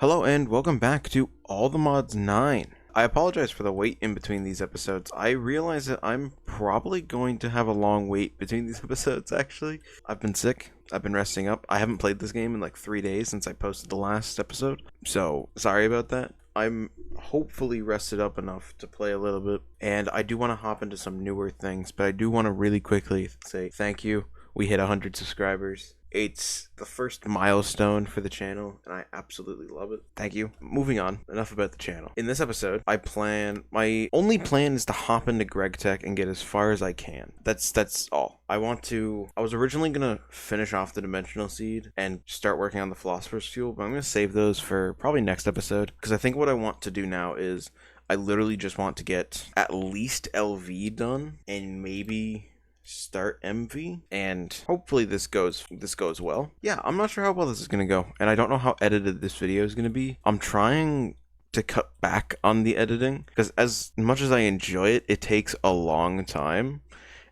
Hello and welcome back to All the Mods 9. I apologize for the wait in between these episodes. I realize that I'm probably going to have a long wait between these episodes, actually. I've been sick. I've been resting up. I haven't played this game in like 3 days since I posted the last episode. So, sorry about that. I'm hopefully rested up enough to play a little bit. And I do want to hop into some newer things, but I do want to really quickly say thank you. We hit 100 subscribers. It's the first milestone for the channel, and I absolutely love it. Thank you. Moving on, enough about the channel. In this episode, my only plan is to hop into Gregtech and get as far as I can. That's all. I was originally gonna finish off the Dimensional Seed and start working on the Philosopher's Fuel, but I'm gonna save those for probably next episode, because I think what I want to do now is I literally just want to get at least LV done, and maybe start MV, and hopefully this goes well. Yeah, I'm not sure how well this is gonna go, and I don't know how edited this video is gonna be. I'm trying to cut back on the editing, because as much as I enjoy it, it takes a long time,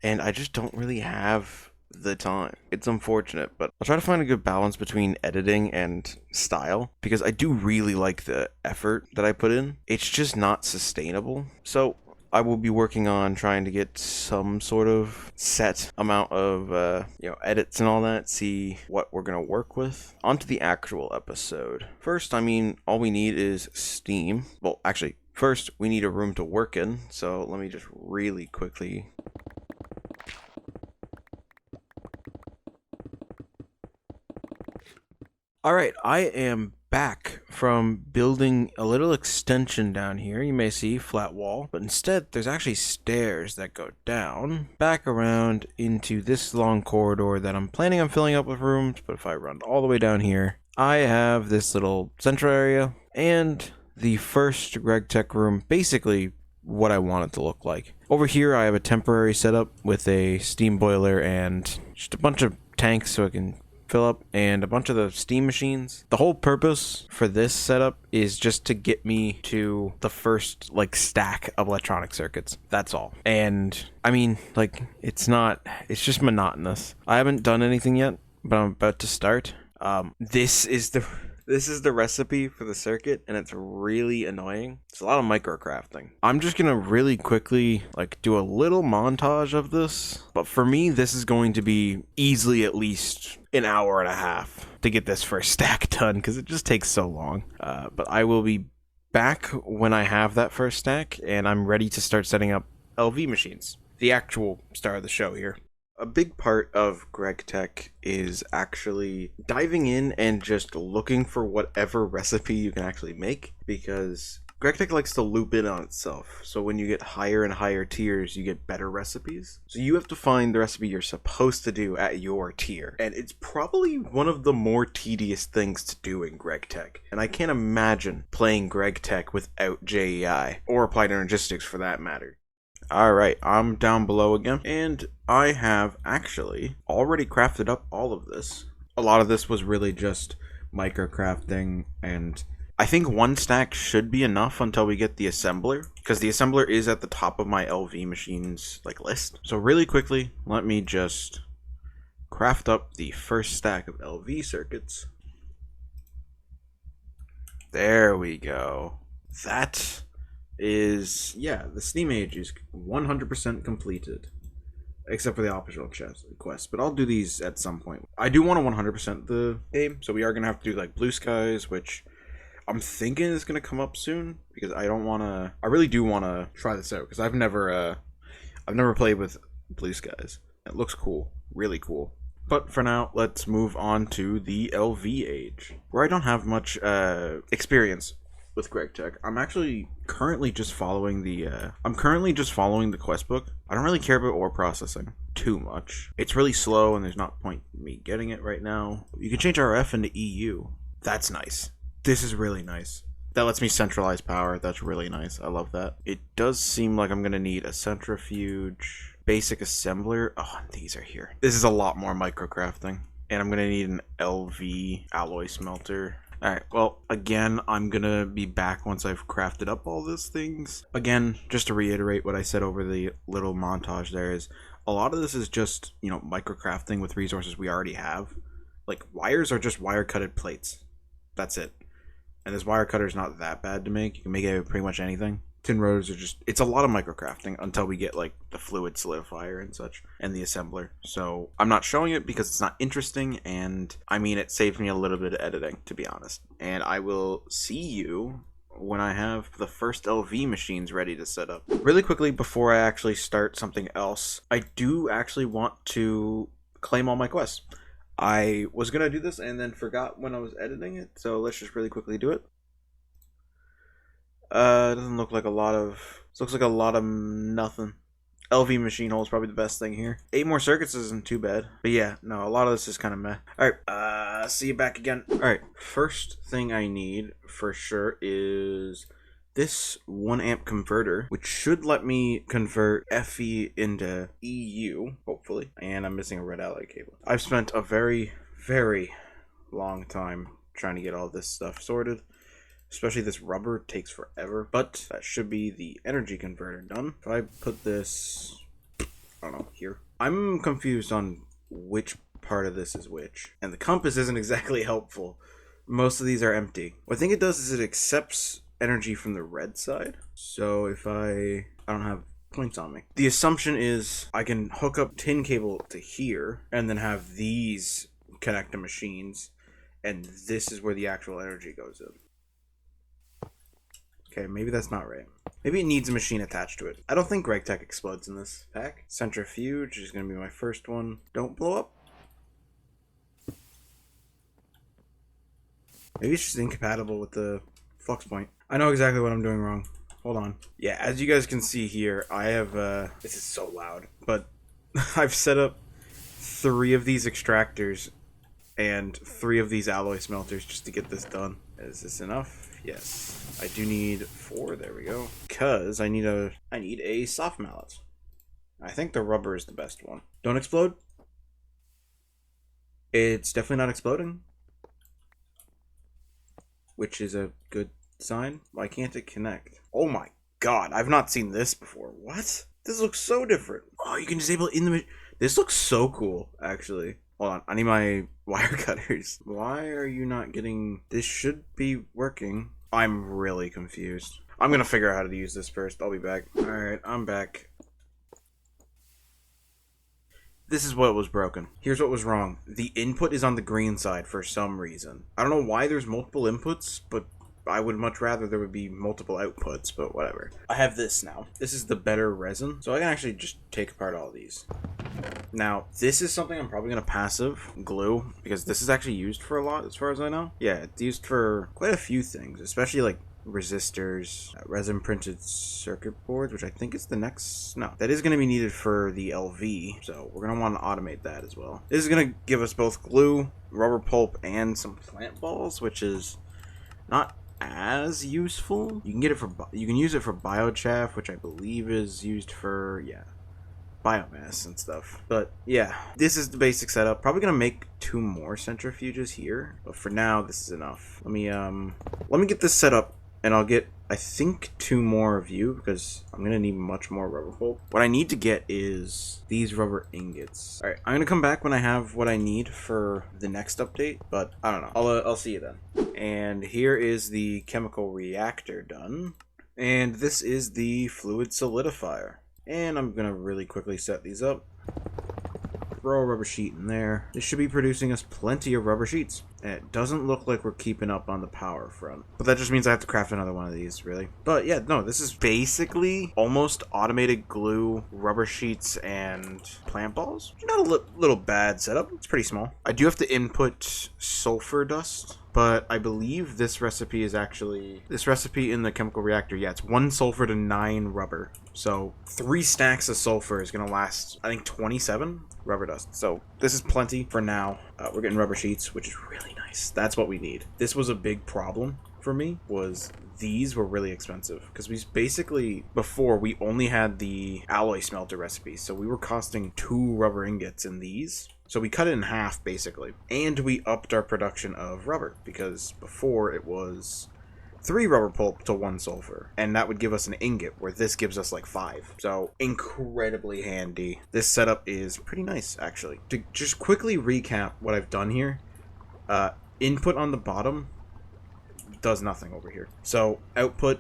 and I just don't really have the time. It's unfortunate, but I'll try to find a good balance between editing and style, because I do really like the effort that I put in. It's just not sustainable. So I will be working on trying to get some sort of set amount of, edits and all that, see what we're going to work with. On to the actual episode. First, all we need is Steam. Well, actually, first, we need a room to work in, so let me just really quickly... Alright, I am back from building a little extension down here. You may see flat wall, but instead there's actually stairs that go down back around into this long corridor that I'm planning on filling up with rooms. But if I run all the way down here, I have this little central area and the first Gregtech room, basically what I want it to look like. Over here I have a temporary setup with a steam boiler and just a bunch of tanks so I can fill up, and a bunch of the steam machines. The whole purpose for this setup is just to get me to the first stack of electronic circuits. That's all. And it's just monotonous. I haven't done anything yet, but I'm about to start. This is the recipe for the circuit, and it's really annoying. It's a lot of microcrafting. I'm just gonna really quickly do a little montage of this, but for me this is going to be easily at least an hour and a half to get this first stack done, because it just takes so long. But I will be back when I have that first stack and I'm ready to start setting up LV machines. The actual star of the show here. A big part of Gregtech is actually diving in and just looking for whatever recipe you can actually make, because Gregtech likes to loop in on itself. So when you get higher and higher tiers, you get better recipes. So you have to find the recipe you're supposed to do at your tier. And it's probably one of the more tedious things to do in Gregtech. And I can't imagine playing Gregtech without JEI, or Applied Energistics for that matter. Alright, I'm down below again, and I have actually already crafted up all of this. A lot of this was really just microcrafting, and I think one stack should be enough until we get the assembler, because the assembler is at the top of my LV machines list. So really quickly, let me just craft up the first stack of LV circuits. There we go. That is, the Steam Age is 100% completed, except for the optional quest, but I'll do these at some point. I do want to 100% the game, so we are going to have to do Blue Skies, which I'm thinking is going to come up soon, because I really do want to try this out, because I've never played with Blue Skies. It looks cool, really cool. But for now, let's move on to the LV Age, where I don't have much experience with Gregtech. I'm actually currently just following the quest book. I don't really care about ore processing too much. It's really slow and there's not point in me getting it right now. You can change RF into EU. That's nice. This is really nice. That lets me centralize power. That's really nice. I love that. It does seem like I'm gonna need a centrifuge, basic assembler. Oh, and these are here. This is a lot more microcrafting. And I'm gonna need an LV alloy smelter. Alright, well, again, I'm gonna be back once I've crafted up all these things. Again, just to reiterate what I said over the little montage there, is a lot of this is just, microcrafting with resources we already have. Wires are just wire-cutted plates. That's it. And this wire cutter is not that bad to make. You can make it out of pretty much anything. Tin rotors are just, it's a lot of microcrafting until we get like the fluid solidifier and such and the assembler. So I'm not showing it because it's not interesting, and I mean, it saves me a little bit of editing, to be honest. And I will see you when I have the first LV machines ready to set up. Really quickly before I actually start something else, I do actually want to claim all my quests. I was gonna do this and then forgot when I was editing it, so let's just really quickly do it. It doesn't look like a lot of... This looks like a lot of nothing. LV machine hole is probably the best thing here. 8 more circuits isn't too bad. But yeah, no, a lot of this is kind of meh. Alright, see you back again. Alright, first thing I need for sure is this 1 amp converter, which should let me convert FE into EU, hopefully. And I'm missing a red ally cable. I've spent a very, very long time trying to get all this stuff sorted. Especially this rubber takes forever, but that should be the energy converter done. If I put this, I don't know, here. I'm confused on which part of this is which. And the compass isn't exactly helpful. Most of these are empty. What I think it does is it accepts energy from the red side. So if I don't have points on me. The assumption is I can hook up tin cable to here and then have these connect to machines. And this is where the actual energy goes in. Okay, maybe that's not right. Maybe it needs a machine attached to it. I don't think Gregtech explodes in this pack. Centrifuge is going to be my first one. Don't blow up. Maybe it's just incompatible with the flux point. I know exactly what I'm doing wrong. Hold on. Yeah, as you guys can see here, I have, this is so loud, but I've set up 3 of these extractors and 3 of these alloy smelters just to get this done. Is this enough? Yes, I do need 4. There we go. Because I need a soft mallet. I think the rubber is the best one. Don't explode. It's definitely not exploding, which is a good sign. Why can't it connect? Oh my god, I've not seen this before. What? This looks so different. Oh, you can disable it in the... This looks so cool, actually. Hold on, I need my wire cutters. Why are you not getting... This should be working. I'm really confused. I'm gonna figure out how to use this first. I'll be back. Alright, I'm back. This is what was broken. Here's what was wrong. The input is on the green side for some reason. I don't know why there's multiple inputs, but I would much rather there would be multiple outputs, but whatever. I have this now. This is the better resin, so I can actually just take apart all these. Now, this is something I'm probably going to passive glue, because this is actually used for a lot, as far as I know. Yeah, it's used for quite a few things, especially like resistors, resin printed circuit boards, which I think is the next... No, that is going to be needed for the LV, so we're going to want to automate that as well. This is going to give us both glue, rubber pulp, and some plant balls, which is not as useful. You can get it for... You can use it for biochaff, which I believe is used for... Yeah, biomass and stuff. But yeah, this is the basic setup. Probably gonna make 2 more centrifuges here, but for now this is enough. Let me get this set up, and I'll get, I think, 2 more of you, because I'm gonna need much more rubber pulp. What I need to get is these rubber ingots. All right, I'm gonna come back when I have what I need for the next update, but I don't know. I'll see you then. And here is the chemical reactor done, and this is the fluid solidifier. And I'm going to really quickly set these up. Throw a rubber sheet in there. This should be producing us plenty of rubber sheets. And it doesn't look like we're keeping up on the power front. But that just means I have to craft another one of these, really. But yeah, no, this is basically almost automated glue, rubber sheets, and plant balls. Not a little bad setup. It's pretty small. I do have to input sulfur dust. But I believe this recipe is actually... This recipe in the chemical reactor, yeah, it's 1 sulfur to 9 rubber. So 3 stacks of sulfur is going to last, I think, 27 rubber dust. So this is plenty for now. We're getting rubber sheets, which is really nice. That's what we need. This was a big problem for me, was these were really expensive. Because we basically, before, we only had the alloy smelter recipe. So we were costing 2 rubber ingots in these. So we cut it in half, basically. And we upped our production of rubber, because before it was 3 rubber pulp to 1 sulfur. And that would give us an ingot, where this gives us like 5. So incredibly handy. This setup is pretty nice, actually. To just quickly recap what I've done here. Input on the bottom. does nothing over here. So output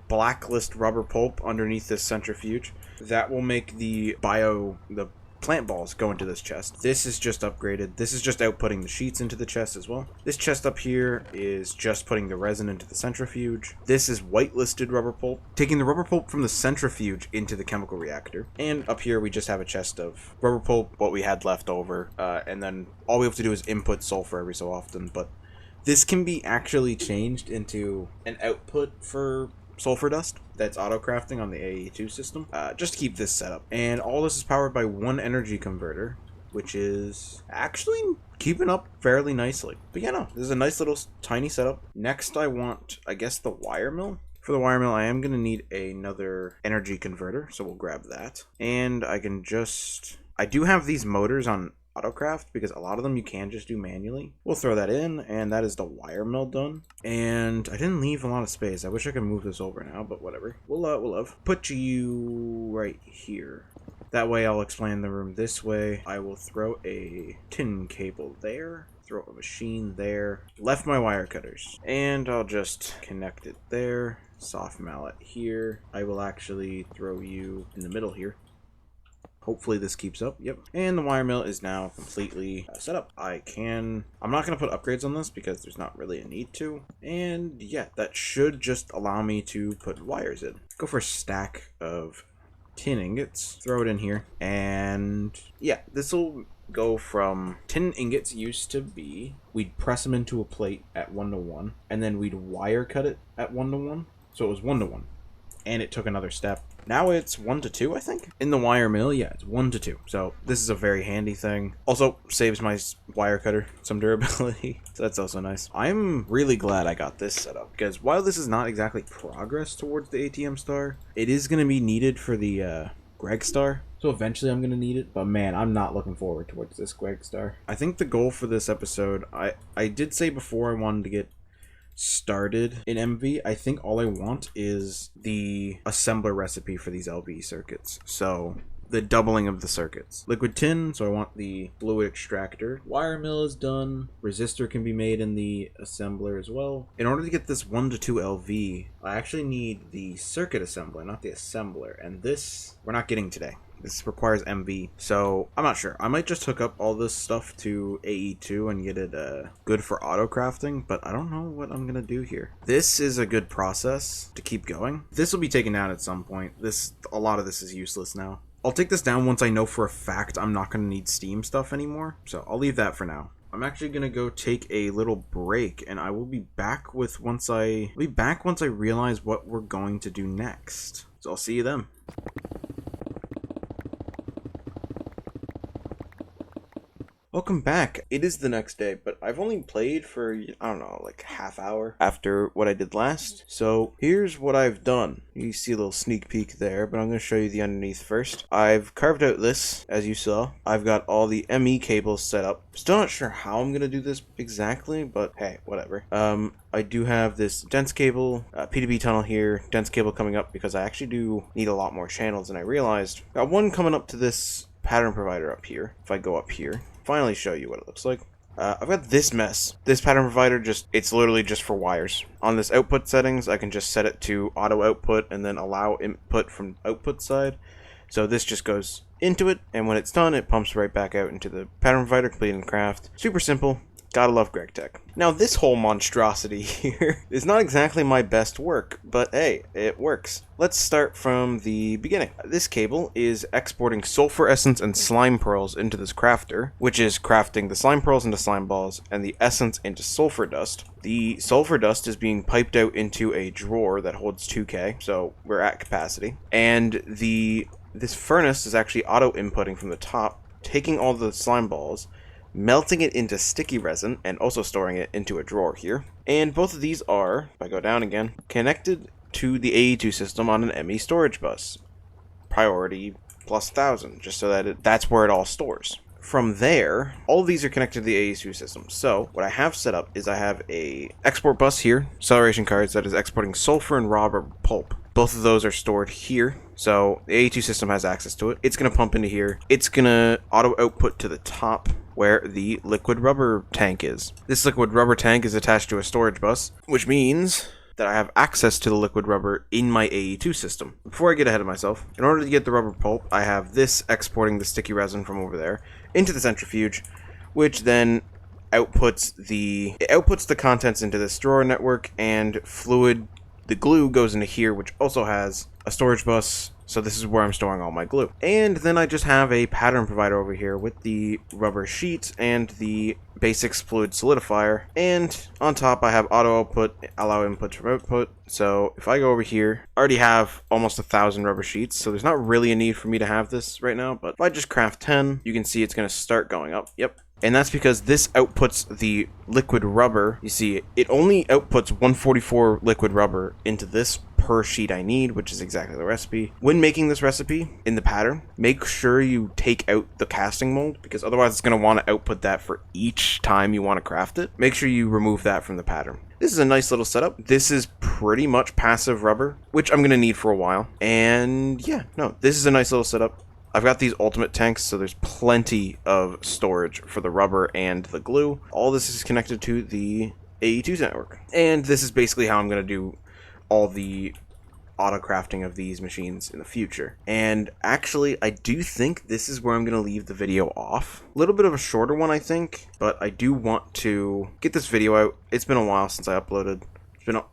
blacklist rubber pulp underneath this centrifuge. That will make the plant balls go into this chest. This is just upgraded. This is just outputting the sheets into the chest as well. This chest up here is just putting the resin into the centrifuge. This is whitelisted rubber pulp, taking the rubber pulp from the centrifuge into the chemical reactor. And up here we just have a chest of rubber pulp, what we had left over, and then all we have to do is input sulfur every so often. But this can be actually changed into an output for sulfur dust that's auto crafting on the AE2 system, just to keep this set up. And all this is powered by one energy converter, which is actually keeping up fairly nicely. But yeah, no, this is a nice little tiny setup. Next I want, I guess, the wire mill. For the wire mill, I am going to need another energy converter, so we'll grab that. And I do have these motors on autocraft because a lot of them you can just do manually. We'll throw that in, and that is the wire mill done. And I didn't leave a lot of space. I wish I could move this over now, but whatever. We'll put you right here. That way I'll explain the room this way. I will throw a tin cable there, throw a machine there, left my wire cutters, and I'll just connect it there. Soft mallet here. I will actually throw you in the middle here. Hopefully this keeps up. Yep. And the wire mill is now completely set up. I'm not going to put upgrades on this because there's not really a need to. And yeah, that should just allow me to put wires in. Go for a stack of tin ingots. Throw it in here. And yeah, this will go from tin ingots used to be, we'd press them into a plate at 1:1, and then we'd wire cut it at 1:1. So it was 1:1. And it took another step. Now it's 1:2, I think. In the wire mill, yeah, it's 1:2. So this is a very handy thing. Also saves my wire cutter some durability. So that's also nice. I'm really glad I got this set up because while this is not exactly progress towards the ATM star, it is going to be needed for the Greg star. So eventually I'm going to need it, but man, I'm not looking forward towards this Greg star. I think the goal for this episode, I did say before I wanted to get started in MV. I think all I want is the assembler recipe for these LV circuits. So the doubling of the circuits. Liquid tin, so I want the fluid extractor. Wire mill is done. Resistor can be made in the assembler as well. In order to get this 1:2 LV, I actually need the circuit assembler, not the assembler. And this, we're not getting today. This requires MV, so I'm not sure. I might just hook up all this stuff to AE2 and get it good for auto crafting, but I don't know what I'm gonna do here. This is a good process to keep going. This will be taken down at some point. A lot of this is useless now. I'll take this down once I know for a fact I'm not gonna need Steam stuff anymore, so I'll leave that for now. I'm actually gonna go take a little break, and I will be back once I realize what we're going to do next. So I'll see you then. Welcome back. It is the next day, but I've only played for, I don't know, like half hour after what I did last. So here's what I've done. You see a little sneak peek there, but I'm going to show you the underneath first. I've carved out this, as you saw. I've got all the ME cables set up. Still not sure how I'm going to do this exactly, but hey, whatever. I do have this dense cable, PDB tunnel here, dense cable coming up because I actually do need a lot more channels than I realized. Got one coming up to this pattern provider up here, if I go up here. Finally show you what it looks like. I've got this mess. This pattern provider it's literally just for wires. On this output settings, I can just set it to auto output and then allow input from output side. So this just goes into it, and when it's done, it pumps right back out into the pattern provider, completing the craft. Super simple. Gotta love Gregtech. Now this whole monstrosity here is not exactly my best work, but hey, it works. Let's start from the beginning. This cable is exporting sulfur essence and slime pearls into this crafter, which is crafting the slime pearls into slime balls and the essence into sulfur dust. The sulfur dust is being piped out into a drawer that holds 2K, so we're at capacity. And this furnace is actually auto inputting from the top, taking all the slime balls, melting it into sticky resin, and also storing it into a drawer here. And both of these are, if I go down again, connected to the AE2 system on an ME storage bus. Priority plus 1000, just so that that's where it all stores. From there, all of these are connected to the AE2 system. So what I have set up is I have a export bus here, acceleration cards that is exporting sulfur and rubber pulp. Both of those are stored here. So the AE2 system has access to it. It's going to pump into here. It's going to auto output to the top where the liquid rubber tank is. This liquid rubber tank is attached to a storage bus, which means that I have access to the liquid rubber in my AE2 system. Before I get ahead of myself, in order to get the rubber pulp, I have this exporting the sticky resin from over there into the centrifuge, which then outputs the contents into this drawer network, and fluid, the glue, goes into here, which also has a storage bus. So this is where I'm storing all my glue. And then I just have a pattern provider over here with the rubber sheet and the basics fluid solidifier. And on top I have auto output, allow input from output. So if I go over here, I already have almost 1,000 rubber sheets. So there's not really a need for me to have this right now. But if I just craft 10, you can see it's going to start going up. Yep. And that's because this outputs the liquid rubber. You see, it only outputs 144 liquid rubber into this per sheet I need, which is exactly the recipe. When making this recipe in the pattern, make sure you take out the casting mold, because otherwise it's going to want to output that for each time you want to craft it. Make sure you remove that from the pattern. This is a nice little setup. This is pretty much passive rubber, which I'm going to need for a while. And yeah, no, this is a nice little setup. I've got these ultimate tanks, so there's plenty of storage for the rubber and the glue. All this is connected to the AE2 network. And this is basically how I'm going to do all the auto crafting of these machines in the future. And actually, I do think this is where I'm going to leave the video off. A little bit of a shorter one, I think, but I do want to get this video out. It's been a while since I uploaded.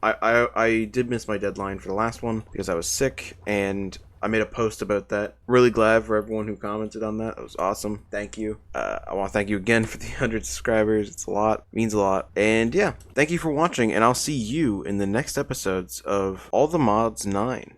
I did miss my deadline for the last one because I was sick, and I made a post about that. Really glad for everyone who commented on that. It was awesome. Thank you. I want to thank you again for the 100 subscribers. It's a lot. It means a lot. And yeah, thank you for watching, and I'll see you in the next episodes of All the Mods 9.